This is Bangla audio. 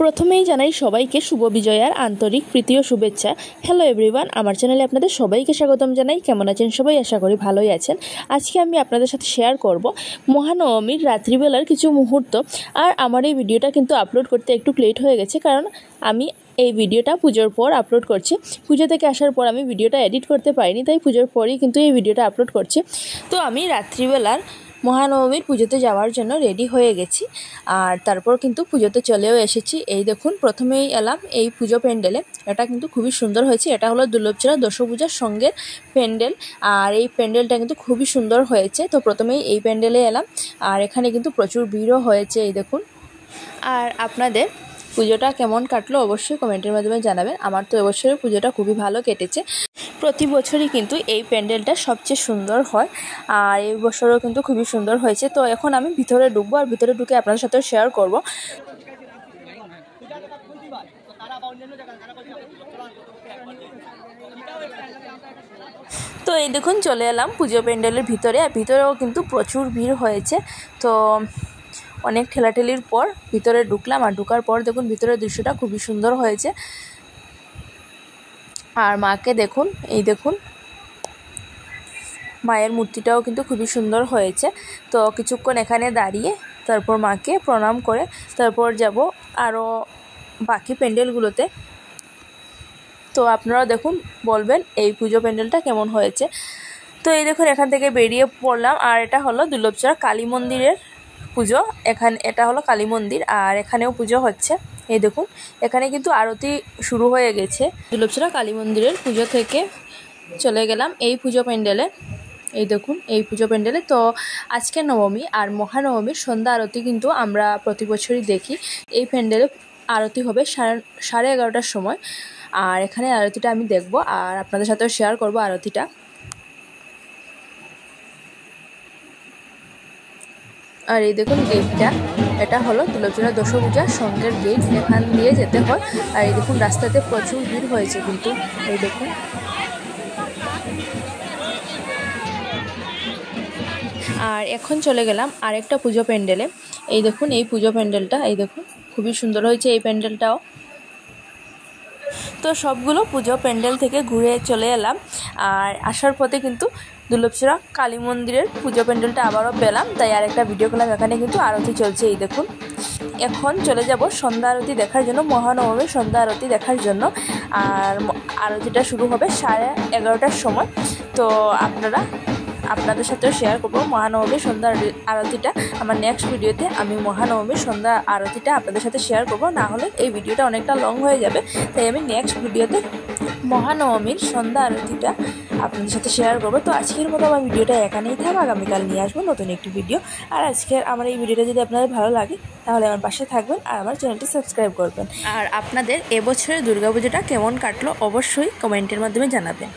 প্রথমেই জানাই সবাইকে শুভ বিজয়ার আন্তরিক প্রীতি ও শুভেচ্ছা। হ্যালো এভরিওয়ান, আমার চ্যানেলে আপনাদের সবাইকে স্বাগতম জানাই। কেমন আছেন সবাই? আশা করি ভালোই আছেন। আজকে আমি আপনাদের সাথে শেয়ার করব মহানবমীর রাত্রিবেলার কিছু মুহূর্ত। আর আমার এই ভিডিওটা কিন্তু আপলোড করতে একটু লেট হয়ে গেছে, কারণ আমি এই ভিডিওটা পুজোর পর আপলোড করছি। পুজো থেকে আসার পর আমি ভিডিওটা এডিট করতে পারিনি, তাই পুজোর পরই কিন্তু এই ভিডিওটা আপলোড করছি। তো আমি রাত্রিবেলার মহানবমীর পুজোতে যাওয়ার জন্য রেডি হয়ে গেছি, আর তারপর কিন্তু পুজোতে চলেও এসেছি। এই দেখুন, প্রথমেই এলাম এই পুজো প্যান্ডেলে। এটা কিন্তু খুবই সুন্দর হয়েছে। এটা হলো দুর্লভচূড়া দশভূজার সঙ্গে প্যান্ডেল, আর এই প্যান্ডেলটা কিন্তু খুবই সুন্দর হয়েছে। তো প্রথমেই এই প্যান্ডেলে এলাম, আর এখানে কিন্তু প্রচুর ভিড়ও হয়েছে। এই দেখুন। আর আপনাদের পুজোটা কেমন কাটলো অবশ্যই কমেন্টের মাধ্যমে জানাবেন। আমার তো এবছরের পুজোটা খুবই ভালো কেটেছে। প্রতি বছরই কিন্তু এই প্যান্ডেলটা সবচেয়ে সুন্দর হয়, আর এই বছরও কিন্তু খুবই সুন্দর হয়েছে। তো এখন আমি ভিতরে ঢুকবো, আর ভিতরে ঢুকে আপনাদের সাথে শেয়ার করব। তো এই দেখুন, চলে এলাম পুজো প্যান্ডেলের ভিতরে, আর ভিতরেও কিন্তু প্রচুর ভিড় হয়েছে। তো অনেক ঠেলাঠেলির পর ভিতরে ঢুকলাম, আর ঢুকার পর দেখুন ভিতরের দৃশ্যটা খুবই সুন্দর হয়েছে। আর মাকে দেখুন, এই দেখুন মায়ের মূর্তিটাও কিন্তু খুবই সুন্দর হয়েছে। তো কিছুক্ষণ এখানে দাঁড়িয়ে তারপর মাকে প্রণাম করে তারপর যাব আরও বাকি প্যান্ডেলগুলোতে। তো আপনারাও দেখুন, বলবেন এই পুজো প্যান্ডেলটা কেমন হয়েছে। তো এই দেখুন, এখান থেকে বেরিয়ে পড়লাম, আর এটা হলো দুর্লভচূড়া কালী মন্দিরের পুজো। এটা হলো কালী মন্দির, আর এখানেও পুজো হচ্ছে। এই দেখুন, এখানে কিন্তু আরতি শুরু হয়ে গেছে। দুর্লভচূড়া কালী মন্দিরের পুজো থেকে চলে গেলাম এই পুজো প্যান্ডেলে। এই দেখুন, এই পুজো প্যান্ডেলে তো আজকে নবমী আর মহানবমীর সন্ধ্যা আরতি কিন্তু আমরা প্রতি বছরই দেখি। এই প্যান্ডেলে আরতি হবে 11:30টার সময়, আর এখানে আরতিটা আমি দেখব আর আপনাদের সাথেও শেয়ার করব আরতিটা। আর এই দেখুন গেটটা, এটা হলো দুর্লভচূড়া দশভূজার সঙ্গের গেট। এখান দিয়ে যেতে হয়। আর এই দেখুন, রাস্তাতে প্রচুর ভিড় হয়েছে কিন্তু। এই দেখুন, আর এখন চলে গেলাম আরেকটা পুজো প্যান্ডেলে। এই দেখুন, এই পুজো প্যান্ডেলটা এই দেখুন, খুবই সুন্দর হয়েছে এই প্যান্ডেলটাও। তো সবগুলো পুজো প্যান্ডেল থেকে ঘুরে চলে এলাম, আর আসার পথে কিন্তু দুর্লভচূড়া কালী মন্দিরের পুজো প্যান্ডেলটা আবারও পেলাম, তাই আরেকটা ভিডিও করলাম। এখানে কিন্তু আরতি চলছে। এই দেখুন, এখন চলে যাব সন্ধ্যা আরতি দেখার জন্য, মহানবমীর সন্ধ্যা আরতি দেখার জন্য। আর আরতিটা শুরু হবে 11:30টার সময়। তো আপনাদের সাথেও শেয়ার করবো মহানবমীর সন্ধ্যা আরতিটা। আমার নেক্সট ভিডিওতে আমি মহানবমীর সন্ধ্যা আরতিটা আপনাদের সাথে শেয়ার করব, না হলে এই ভিডিওটা অনেকটা লং হয়ে যাবে। তাই আমি নেক্সট ভিডিওতে মহানবমীর সন্ধ্যা আরতিটা আপনাদের সাথে শেয়ার করবো। তো আজকের মতো আমার ভিডিওটা এখানেই থাক। আগামীকাল নিয়ে আসবো নতুন একটি ভিডিও। আর আজকের আমার এই ভিডিওটা যদি আপনাদের ভালো লাগে তাহলে আমার পাশে থাকবেন আর আমার চ্যানেলটি সাবস্ক্রাইব করবেন। আর আপনাদের এবছরের দুর্গাপুজোটা কেমন কাটলো অবশ্যই কমেন্টের মাধ্যমে জানাবেন।